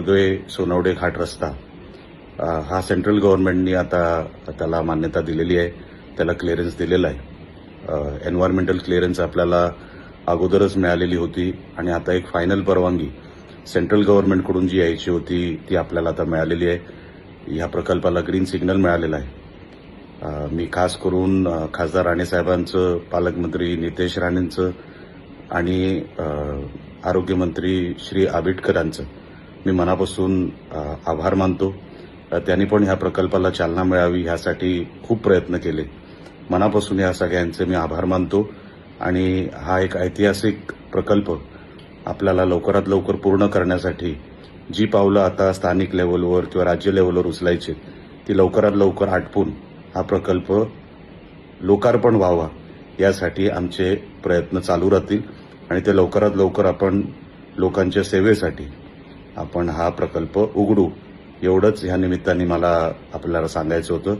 नांदोळे सोनवडे घाट रस्ता हा सेंट्रल गव्हर्नमेंटनी आता त्याला मान्यता दिलेली आहे, त्याला क्लिअरन्स दिलेला आहे. एन्व्हायरमेंटल क्लिअरन्स आपल्याला अगोदरच मिळालेली होती आणि आता एक फायनल परवानगी सेंट्रल गव्हर्नमेंटकडून जी यायची होती ती आपल्याला आता मिळालेली आहे. ह्या प्रकल्पाला ग्रीन सिग्नल मिळालेला आहे. मी खास करून खासदार राणेसाहेबांचं, पालकमंत्री नितेश राणेंचं आणि आरोग्यमंत्री श्री आबिटकरांचं मी मनापासून आभार मानतो. त्यांनी पण ह्या प्रकल्पाला चालना मिळावी ह्यासाठी खूप प्रयत्न केले. मनापासून या सगळ्यांचे मी आभार मानतो आणि हा एक ऐतिहासिक प्रकल्प आपल्याला लवकरात लवकर पूर्ण करण्यासाठी जी पावलं आता स्थानिक लेव्हलवर किंवा राज्य लेव्हलवर उचलायची ती लवकरात लवकर आटपून हा प्रकल्प लोकार्पण व्हावा यासाठी आमचे प्रयत्न चालू राहतील आणि ते लवकरात लवकर आपण लोकांच्या सेवेसाठी आपण हा प्रकल्प उघडू एवढंच ह्या निमित्ताने मला आपल्याला सांगायचं होतं.